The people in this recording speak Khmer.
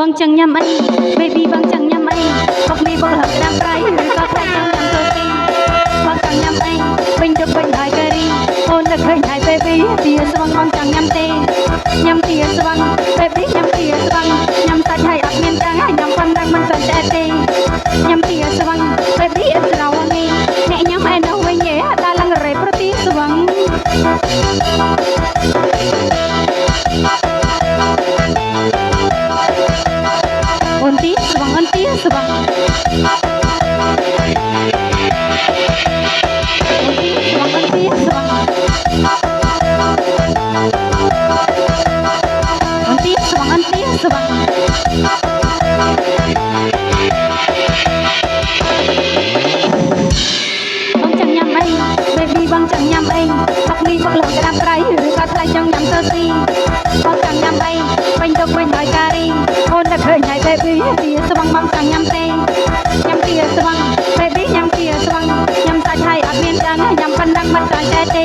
បងចង់ញ៉ាំអី baby បងចង់ញ៉ាំអីបងមីបងឡើងក្តាមប្រៃឬក៏តែចង់ញ៉ាំទៅទីបងចង់ញ៉ាំអីវិញទៅវិញហើយការីអូននឹកឃើញហើយ baby ទាស្វងបងចង់ញ៉ាំទេញ៉ាំទាស្វង baby ញ៉ាំទាស្វងញ៉ាំសាច់ហើយអត់មានចាំងហើយញ៉ាំប៉ុណ្ណឹងមិនស្គាល់ទេញ៉ាំទាស្វង baby អត់ស្រោងីអ្នកញ៉ាំឯនោះវិញទេដល់ឡើងរ៉េប្រទីស្វងអូនទីស្វងអូនទីស្វងអូនទីស្វងអូនទីស្វងអូនទីស្វងអូនទីស្វងបងចង់ញ៉ាំអី baby បងចង់ញ៉ាំអីមកនេះមកឡើងក្តាមប្រៃឬក៏ថ្លៃចង់ញ៉ាំទៅស៊ីបងចង់ញ៉ាំអីវិញទៅវិញដោយការីអូននឹកឃើញហើយ baby ទាស្វងបងចង់ញ៉ាំទេញ៉ាំទាស្វង baby ញ៉ាំទាស្វងញ៉ាំសាច់ហើយអត់មានចាំងញ៉ាំប៉ុណ្ណឹងមិនស្គាល់ទេ